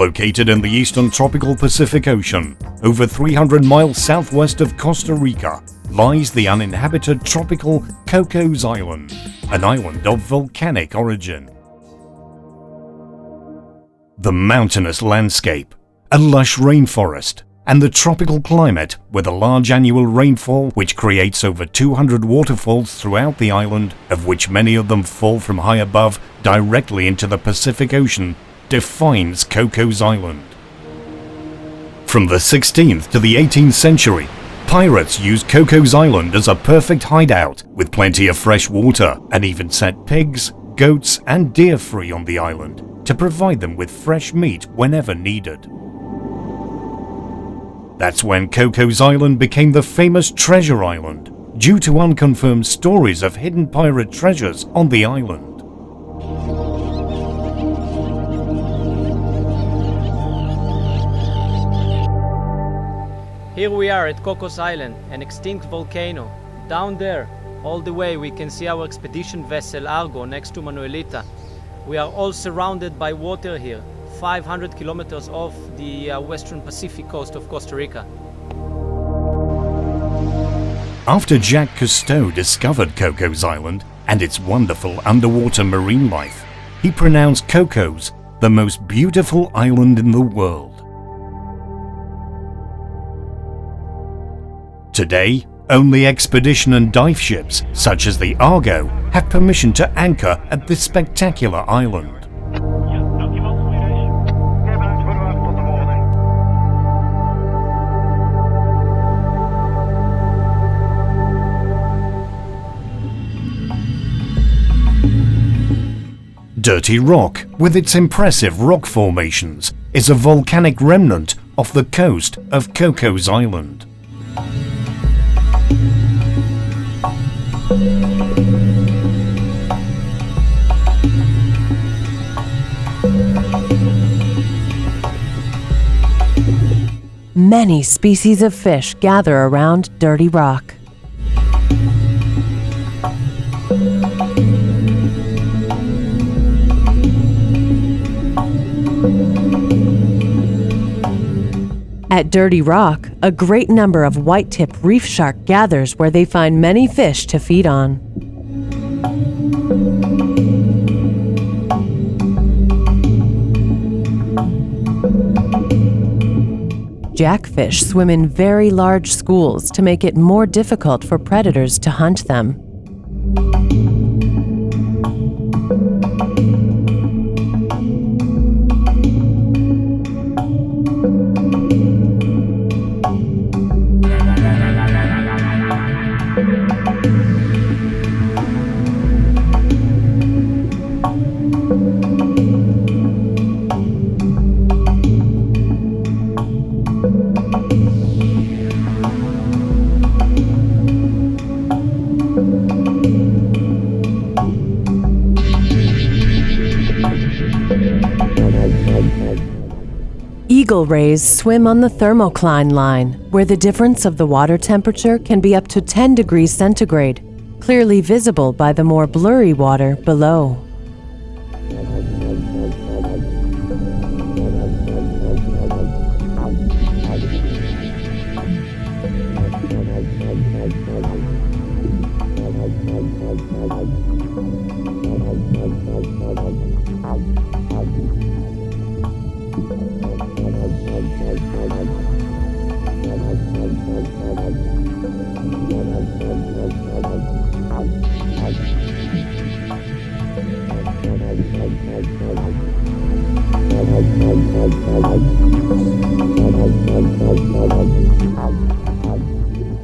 Located in the eastern tropical Pacific Ocean, over 300 miles southwest of Costa Rica, lies the uninhabited tropical Cocos Island, an island of volcanic origin. The mountainous landscape, a lush rainforest, and the tropical climate with a large annual rainfall which creates over 200 waterfalls throughout the island, of which many of them fall from high above directly into the Pacific Ocean, defines Cocos Island. From the 16th to the 18th century, pirates used Cocos Island as a perfect hideout with plenty of fresh water, and even set pigs, goats and deer free on the island to provide them with fresh meat whenever needed. That's when Cocos Island became the famous Treasure Island, due to unconfirmed stories of hidden pirate treasures on the island. Here we are at Cocos Island, an extinct volcano. Down there, all the way, we can see our expedition vessel Argo next to Manuelita. We are all surrounded by water here, 500 kilometers off the western Pacific coast of Costa Rica. After Jacques Cousteau discovered Cocos Island and its wonderful underwater marine life, he pronounced Cocos the most beautiful island in the world. Today, only expedition and dive ships, such as the Argo, have permission to anchor at this spectacular island. Dirty Rock, with its impressive rock formations, is a volcanic remnant off the coast of Cocos Island. Many species of fish gather around Dirty Rock. At Dirty Rock, a great number of white-tip reef shark gathers where they find many fish to feed on. Jackfish swim in very large schools to make it more difficult for predators to hunt them. Eagle rays swim on the thermocline line, where the difference of the water temperature can be up to 10 degrees centigrade, clearly visible by the more blurry water below.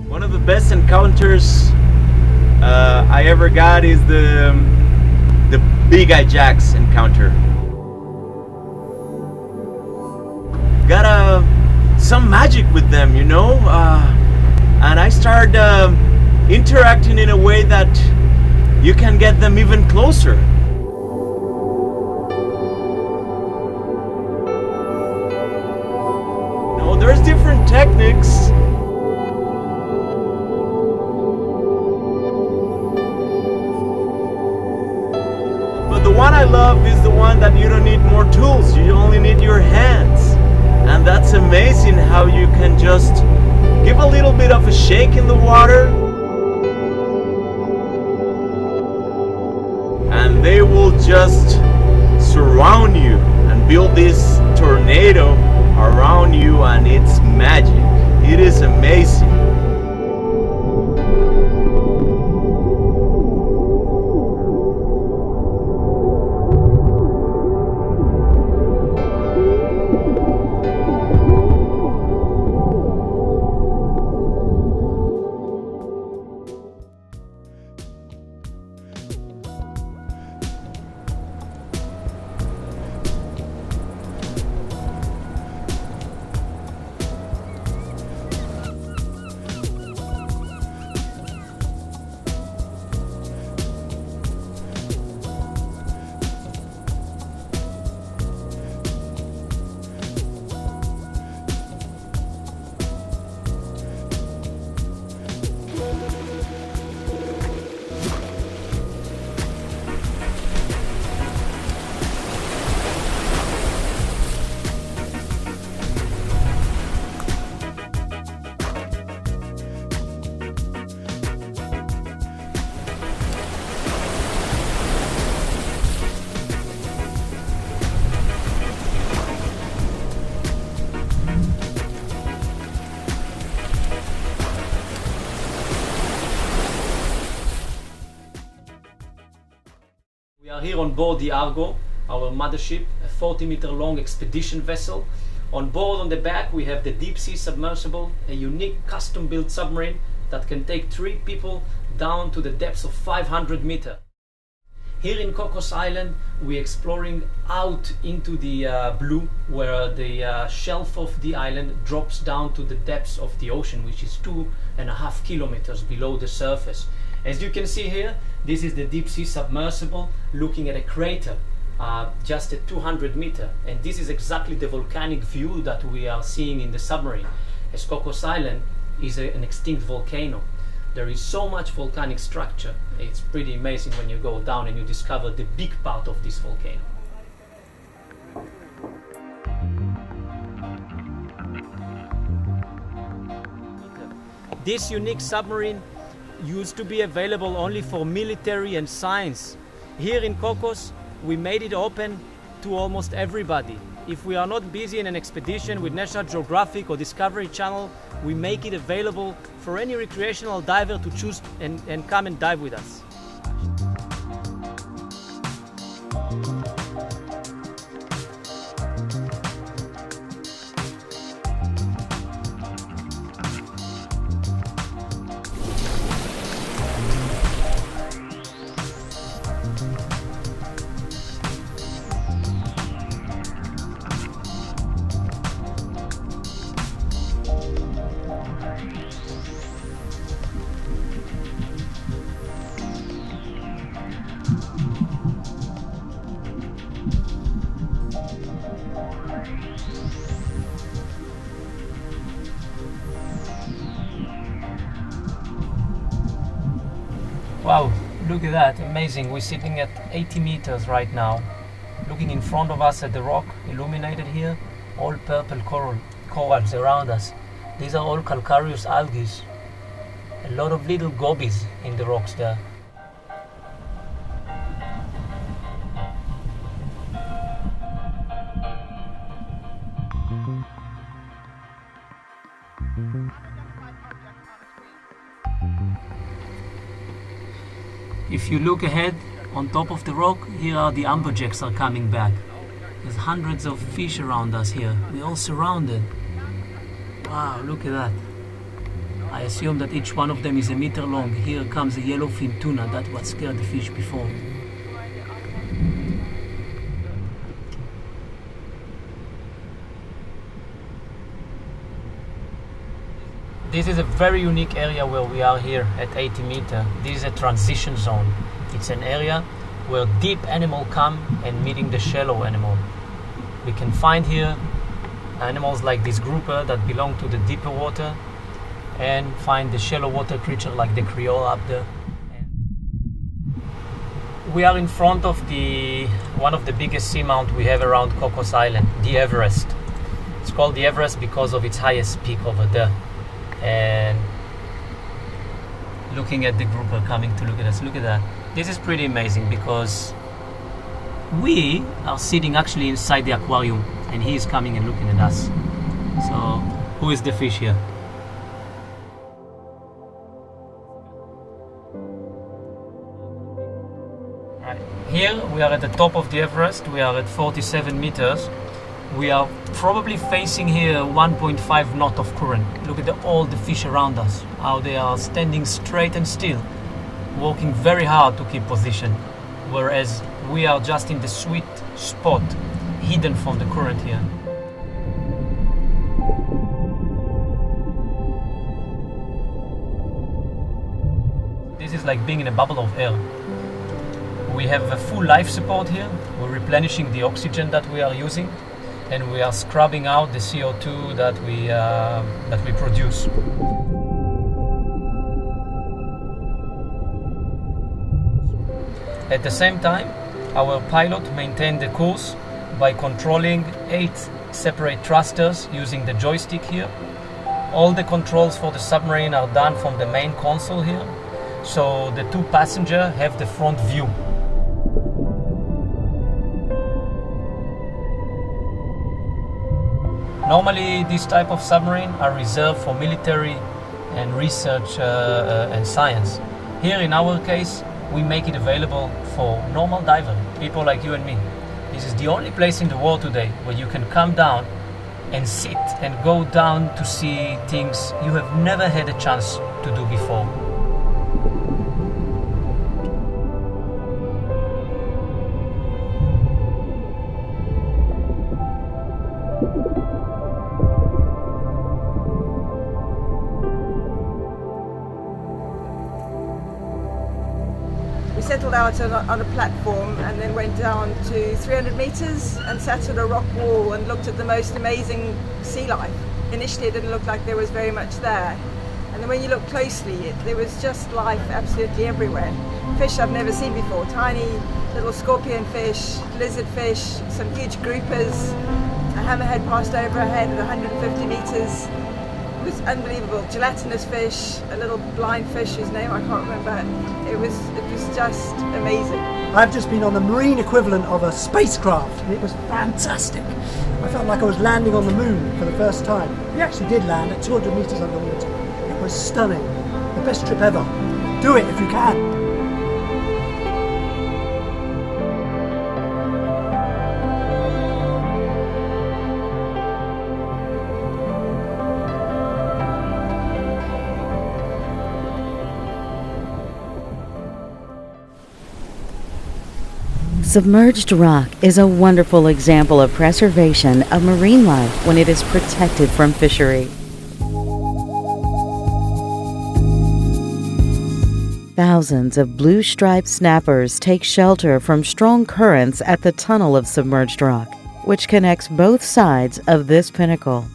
One of the best encounters I ever got is the big eye jacks encounter. Got some magic with them, you know, and I started interacting in a way that you can get them even closer. You know, there's different techniques. But the one I love is the one that you don't need more tools, you only need your hands. how you can just give a little bit of a shake in the water and they will just surround you and build this tornado around you, and it's magic. It is amazing. We are here on board the Argo, our mothership, a 40-meter long expedition vessel. On board on the back we have the deep sea submersible, a unique custom-built submarine that can take 3 people down to the depths of 500 meters. Here in Cocos Island we're exploring out into the blue, where the shelf of the island drops down to the depths of the ocean, which is 2.5 kilometers below the surface. As you can see here, this is the deep sea submersible looking at a crater just at 200 meters, and this is exactly the volcanic view that we are seeing in the submarine, as Cocos Island is an extinct volcano. There is so much volcanic structure. It's pretty amazing when you go down and you discover the big part of this volcano. This unique submarine used to be available only for military and science. Here in Cocos, we made it open to almost everybody. If we are not busy in an expedition with National Geographic or Discovery Channel, we make it available for any recreational diver to choose and come and dive with us. Wow, look at that, amazing. We're sitting at 80 meters right now, looking in front of us at the rock, illuminated here, all purple corals around us. These are all calcareous algae. A lot of little gobies in the rocks there. If you look ahead, on top of the rock, here are the amberjacks are coming back. There's hundreds of fish around us here. We're all surrounded. Wow, look at that. I assume that each one of them is a meter long. Here comes a yellowfin tuna. That's what scared the fish before. This is a very unique area where we are here at 80 meters. This is a transition zone. It's an area where deep animal come and meeting the shallow animal. We can find here animals like this grouper that belong to the deeper water, and find the shallow water creature like the creole up there. We are in front of one of the biggest seamount we have around Cocos Island, the Everest. It's called the Everest because of its highest peak over there. And looking at the group are coming to look at us. Look at that. This is pretty amazing because we are sitting actually inside the aquarium and he is coming and looking at us. So who is the fish here? Right. Here we are at the top of the Everest. We are at 47 meters. We are probably facing here 1.5 knot of current. Look at all the fish around us, how they are standing straight and still, working very hard to keep position, whereas we are just in the sweet spot, hidden from the current here. This is like being in a bubble of air. We have a full life support here. We're replenishing the oxygen that we are using, and we are scrubbing out the CO2 that we produce. At the same time, our pilot maintained the course by controlling 8 separate thrusters using the joystick here. All the controls for the submarine are done from the main console here, so the 2 passengers have the front view. Normally, this type of submarine are reserved for military and research and science. Here, in our case, we make it available for normal diver, people like you and me. This is the only place in the world today where you can come down and sit and go down to see things you have never had a chance to do before. We settled out on a platform and then went down to 300 meters and sat at a rock wall and looked at the most amazing sea life. Initially it didn't look like there was very much there, and then when you look closely there was just life absolutely everywhere. Fish I've never seen before, tiny little scorpion fish, lizard fish, some huge groupers. A hammerhead passed over our head at 150 meters. It was unbelievable. Gelatinous fish, a little blind fish whose name I can't remember. It was just amazing. I've just been on the marine equivalent of a spacecraft, and it was fantastic. I felt like I was landing on the moon for the first time. We actually did land at 200 meters underwater. It was stunning. The best trip ever. Do it if you can. Submerged rock is a wonderful example of preservation of marine life when it is protected from fishery. Thousands of blue-striped snappers take shelter from strong currents at the tunnel of submerged rock, which connects both sides of this pinnacle.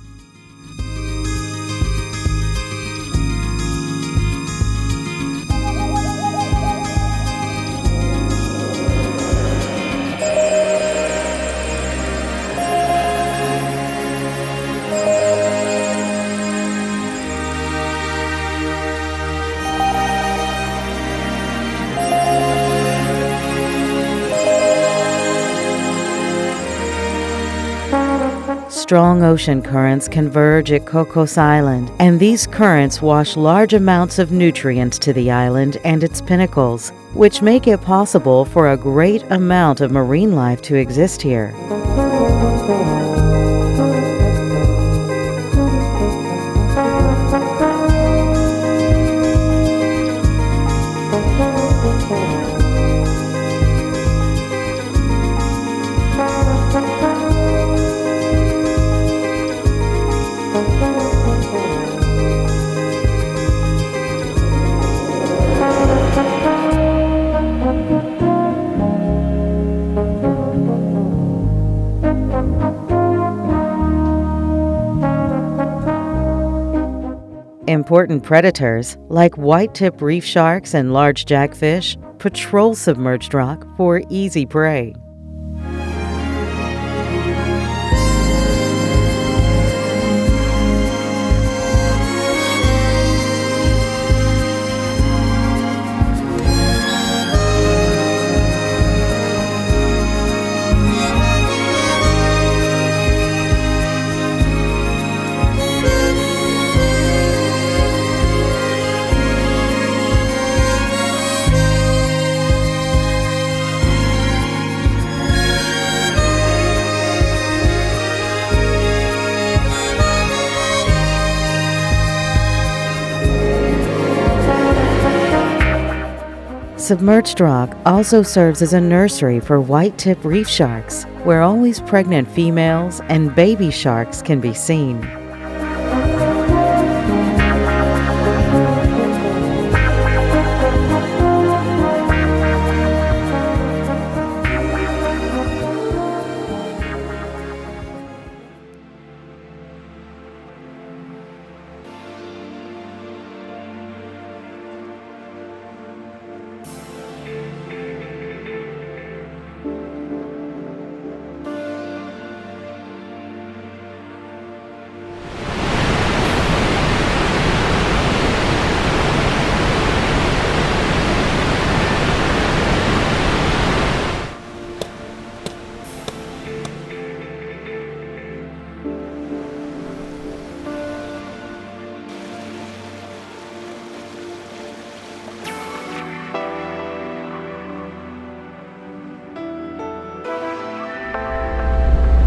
Strong ocean currents converge at Cocos Island, and these currents wash large amounts of nutrients to the island and its pinnacles, which make it possible for a great amount of marine life to exist here. Important predators, like white-tip reef sharks and large jackfish, patrol submerged rock for easy prey. Submerged rock also serves as a nursery for white-tip reef sharks, where always pregnant females and baby sharks can be seen.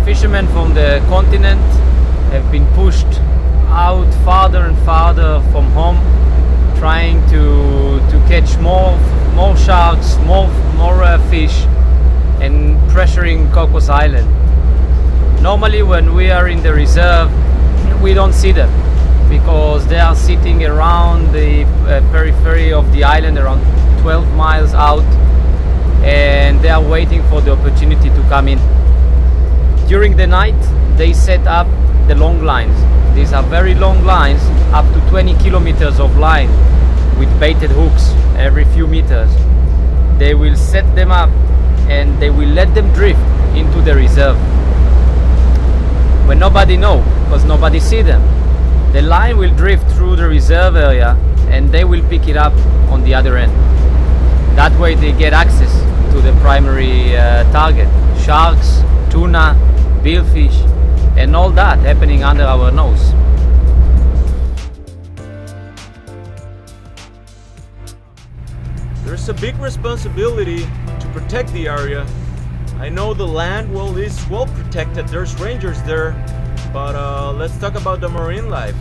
Fishermen from the continent have been pushed out farther and farther from home, trying to catch more sharks, more fish, and pressuring Cocos Island. Normally when we are in the reserve, we don't see them because they are sitting around the periphery of the island, around 12 miles out, and they are waiting for the opportunity to come in. During the night, they set up the long lines. These are very long lines, up to 20 kilometers of line with baited hooks every few meters. They will set them up and they will let them drift into the reserve. When nobody knows, because nobody sees them, the line will drift through the reserve area and they will pick it up on the other end. That way they get access to the primary target, sharks, tuna, billfish, and all that happening under our nose. There's a big responsibility to protect the area. I know the land is well protected, there's rangers there, but let's talk about the marine life.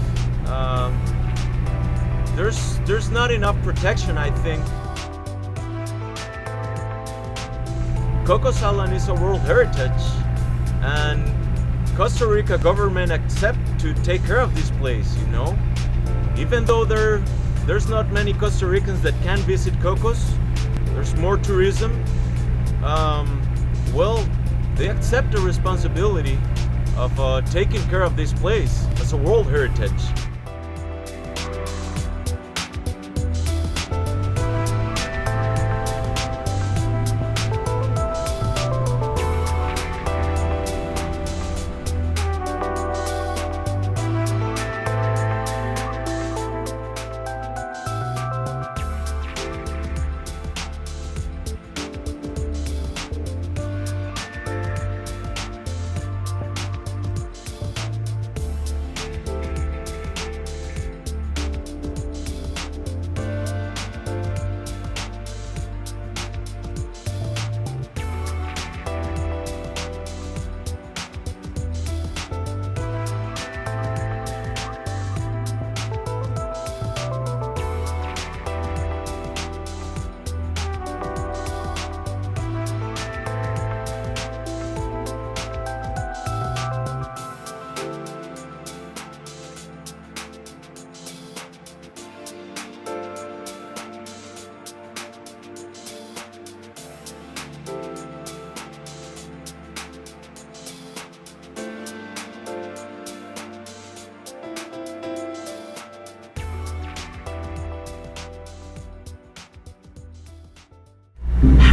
There's not enough protection, I think. Cocos Island is a World Heritage, and Costa Rica government accept to take care of this place, you know. Even though there's not many Costa Ricans that can visit Cocos, there's more tourism. Well, they accept the responsibility of taking care of this place as a World Heritage.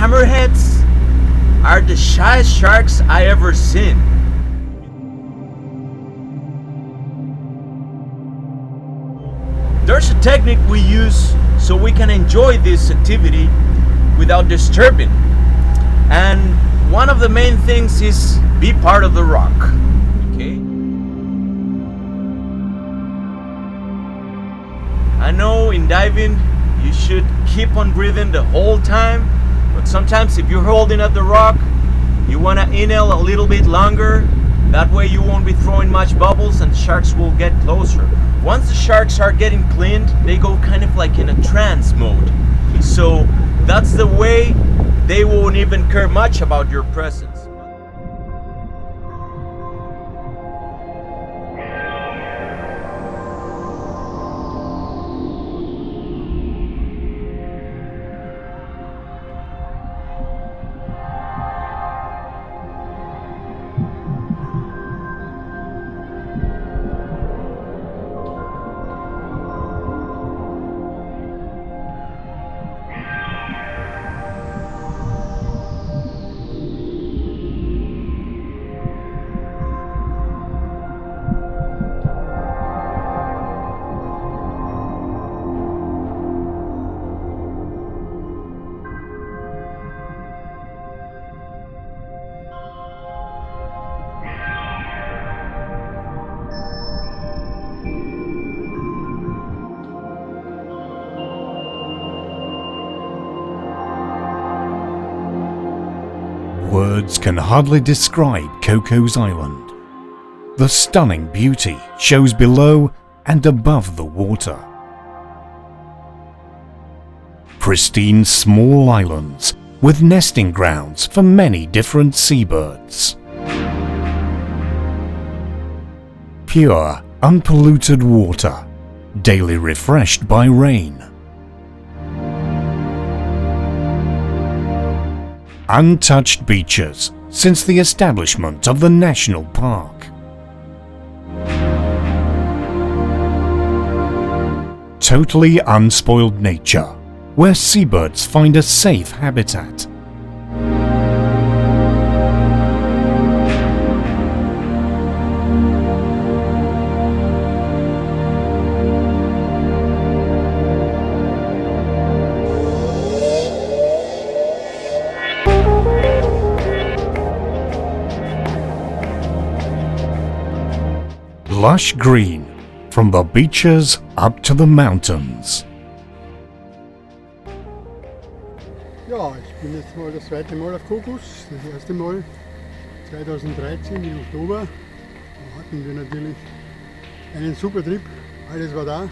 Hammerheads are the shyest sharks I ever seen. There's a technique we use so we can enjoy this activity without disturbing. And one of the main things is be part of the rock. Okay? I know in diving you should keep on breathing the whole time, but sometimes if you're holding at the rock, you want to inhale a little bit longer. That way you won't be throwing much bubbles and sharks will get closer. Once the sharks are getting cleaned, they go kind of like in a trance mode. So that's the way they won't even care much about your presence. Words can hardly describe Cocos Island. The stunning beauty shows below and above the water. Pristine small islands with nesting grounds for many different seabirds. Pure, unpolluted water, daily refreshed by rain. Untouched beaches since the establishment of the national park. Totally unspoiled nature, where seabirds find a safe habitat. Lush green, from the beaches up to the mountains. Ja, ich bin jetzt mal das zweite Mal auf Cocos. Das erste Mal 2013 im Oktober. Da hatten wir natürlich einen super Trip. Alles war da.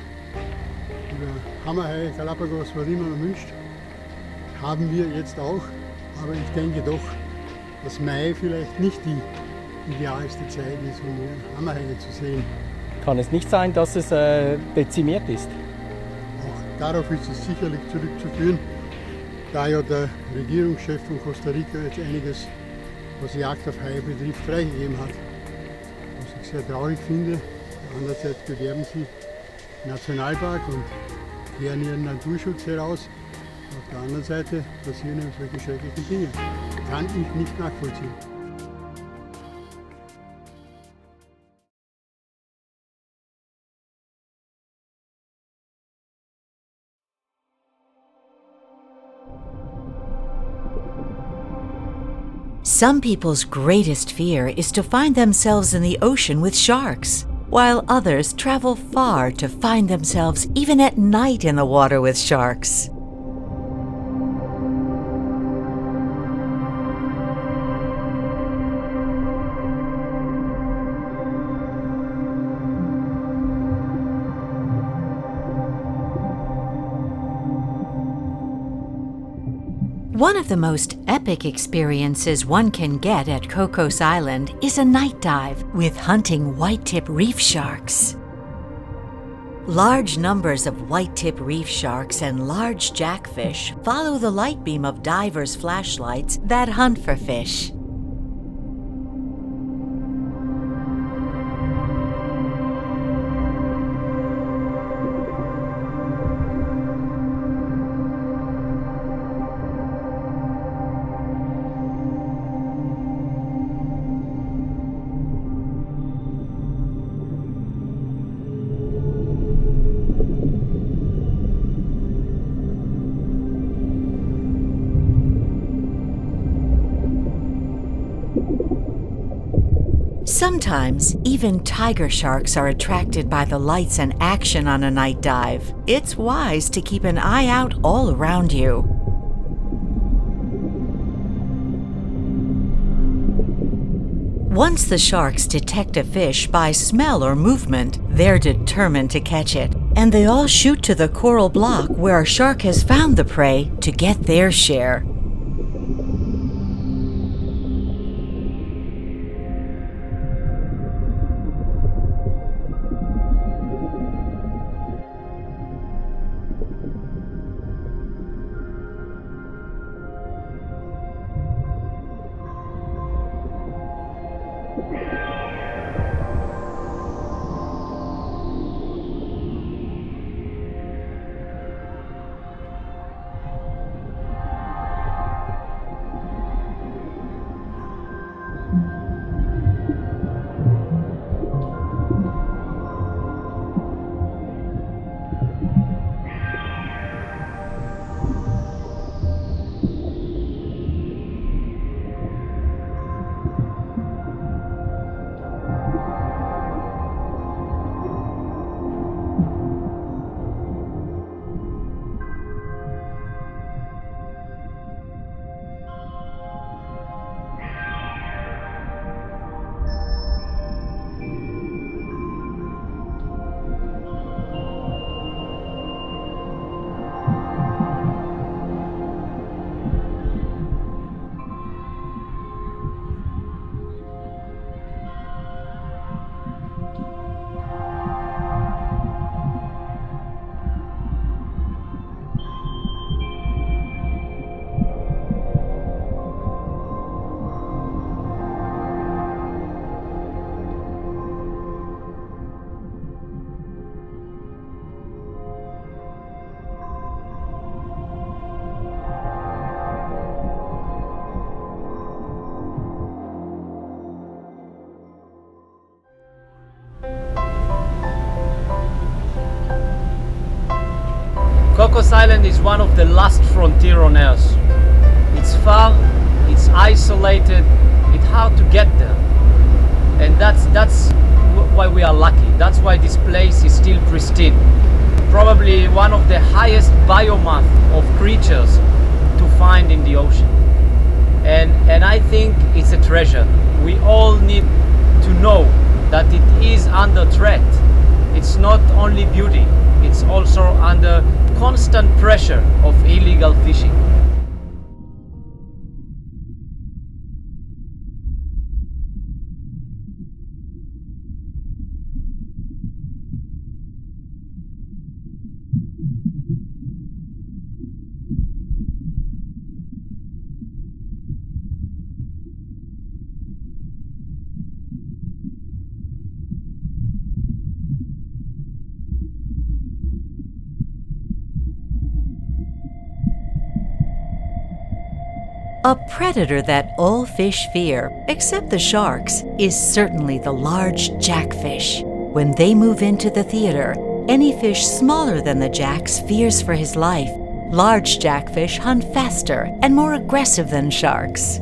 Über Hammerhai, Galapagos, was immer man wünscht. Haben wir jetzt auch. Aber ich denke doch, dass Mai vielleicht nicht die idealste Zeit ist, um hier Hammerhaie zu sehen. Kann es nicht sein, dass es dezimiert ist? Auch darauf ist es sicherlich zurückzuführen, da ja der Regierungschef von Costa Rica jetzt einiges, was Jagd auf Haie betrifft, freigegeben hat. Was ich sehr traurig finde. Andererseits bewerben sie Nationalpark und kehren ihren Naturschutz heraus. Auf der anderen Seite passieren solche schrecklichen Dinge. Kann ich nicht nachvollziehen. Some people's greatest fear is to find themselves in the ocean with sharks, while others travel far to find themselves even at night in the water with sharks. One of the most epic experiences one can get at Cocos Island is a night dive with hunting white-tip reef sharks. Large numbers of white-tip reef sharks and large jackfish follow the light beam of divers' flashlights that hunt for fish. Sometimes, even tiger sharks are attracted by the lights and action on a night dive. It's wise to keep an eye out all around you. Once the sharks detect a fish by smell or movement, they're determined to catch it. and they all shoot to the coral block where a shark has found the prey to get their share. Cocos Island is one of the last frontier on Earth. It's far, it's isolated, it's hard to get there. And that's why we are lucky. That's why this place is still pristine. Probably one of the highest biomass of creatures to find in the ocean. And I think it's a treasure. We all need to know that it is under threat. It's not only beauty, it's also under constant pressure of illegal fishing. A predator that all fish fear, except the sharks, is certainly the large jackfish. When they move into the theater, any fish smaller than the jacks fears for his life. Large jackfish hunt faster and more aggressive than sharks.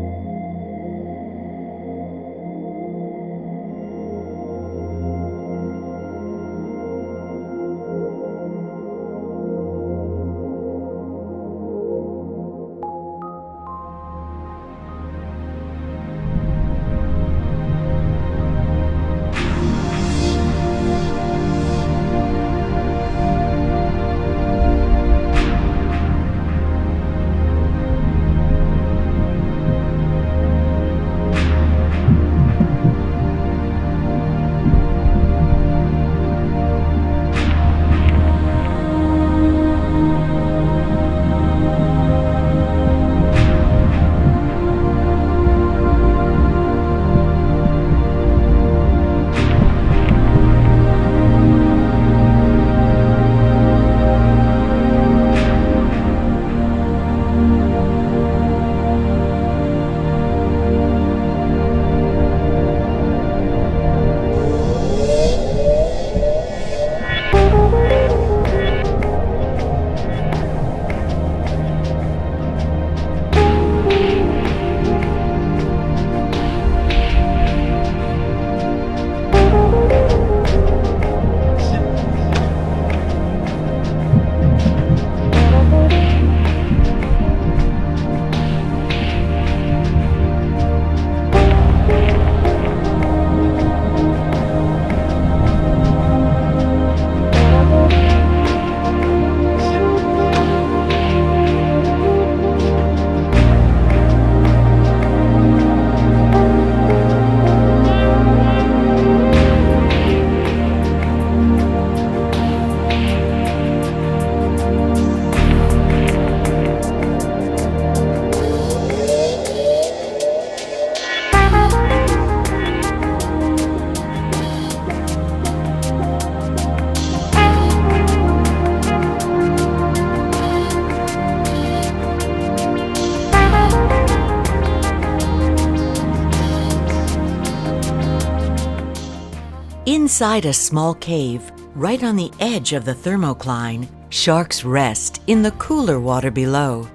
Inside a small cave, right on the edge of the thermocline, sharks rest in the cooler water below.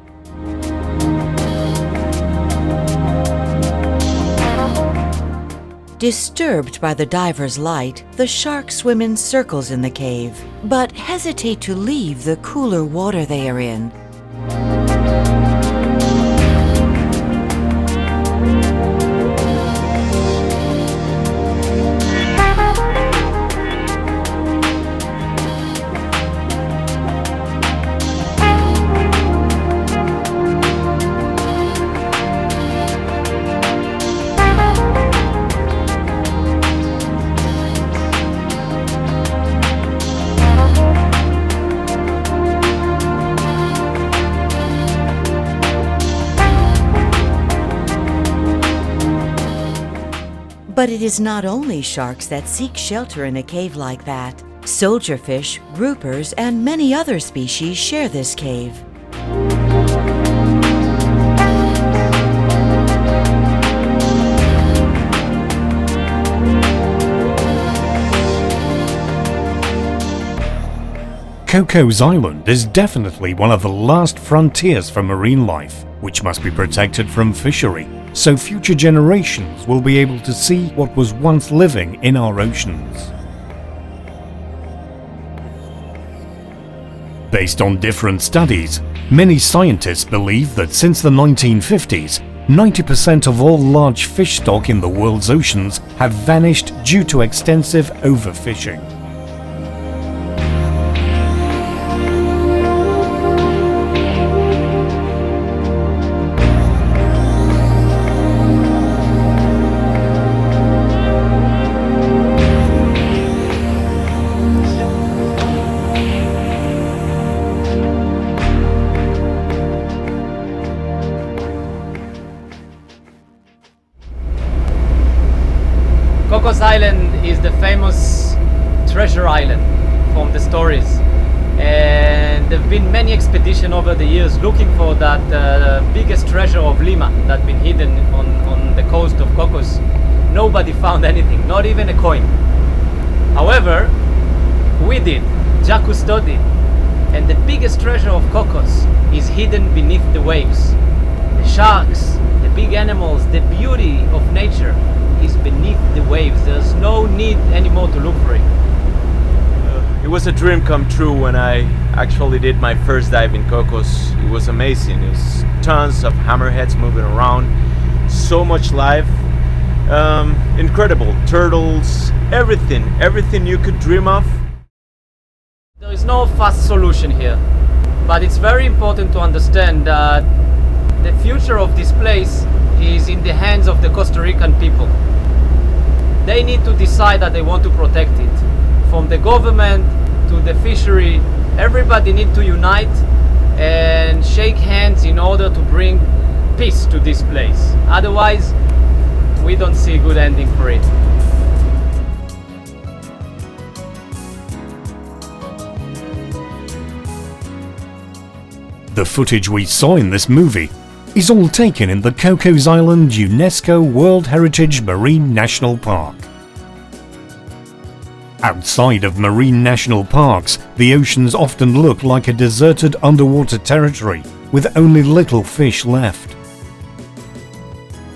Disturbed by the diver's light, the sharks swim in circles in the cave, but hesitate to leave the cooler water they are in. But it is not only sharks that seek shelter in a cave like that. Soldierfish, groupers, and many other species share this cave. Cocos Island is definitely one of the last frontiers for marine life, which must be protected from fishery, so future generations will be able to see what was once living in our oceans. Based on different studies, many scientists believe that since the 1950s, 90% of all large fish stock in the world's oceans have vanished due to extensive overfishing. Cocos Island is the famous treasure island from the stories, and there have been many expeditions over the years looking for that biggest treasure of Lima that's been hidden on the coast of Cocos. Nobody found anything, not even a coin. However, we did, Jacques Cousteau did, and the biggest treasure of Cocos is hidden beneath the waves. The sharks, the big animals, the beauty of nature is beneath the waves. There's no need anymore to look for it. It was a dream come true when I actually did my first dive in Cocos. It was amazing. There's tons of hammerheads moving around, so much life, incredible turtles, everything you could dream of. There is no fast solution here, but it's very important to understand that the future of this place is in the hands of the Costa Rican people. They need to decide that they want to protect it. From the government to the fishery, everybody needs to unite and shake hands in order to bring peace to this place. Otherwise, we don't see a good ending for it. The footage we saw in this movie is all taken in the Cocos Island UNESCO World Heritage Marine National Park. Outside of marine national parks, the oceans often look like a deserted underwater territory with only little fish left.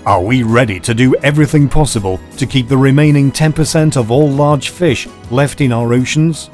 Are we ready to do everything possible to keep the remaining 10% of all large fish left in our oceans?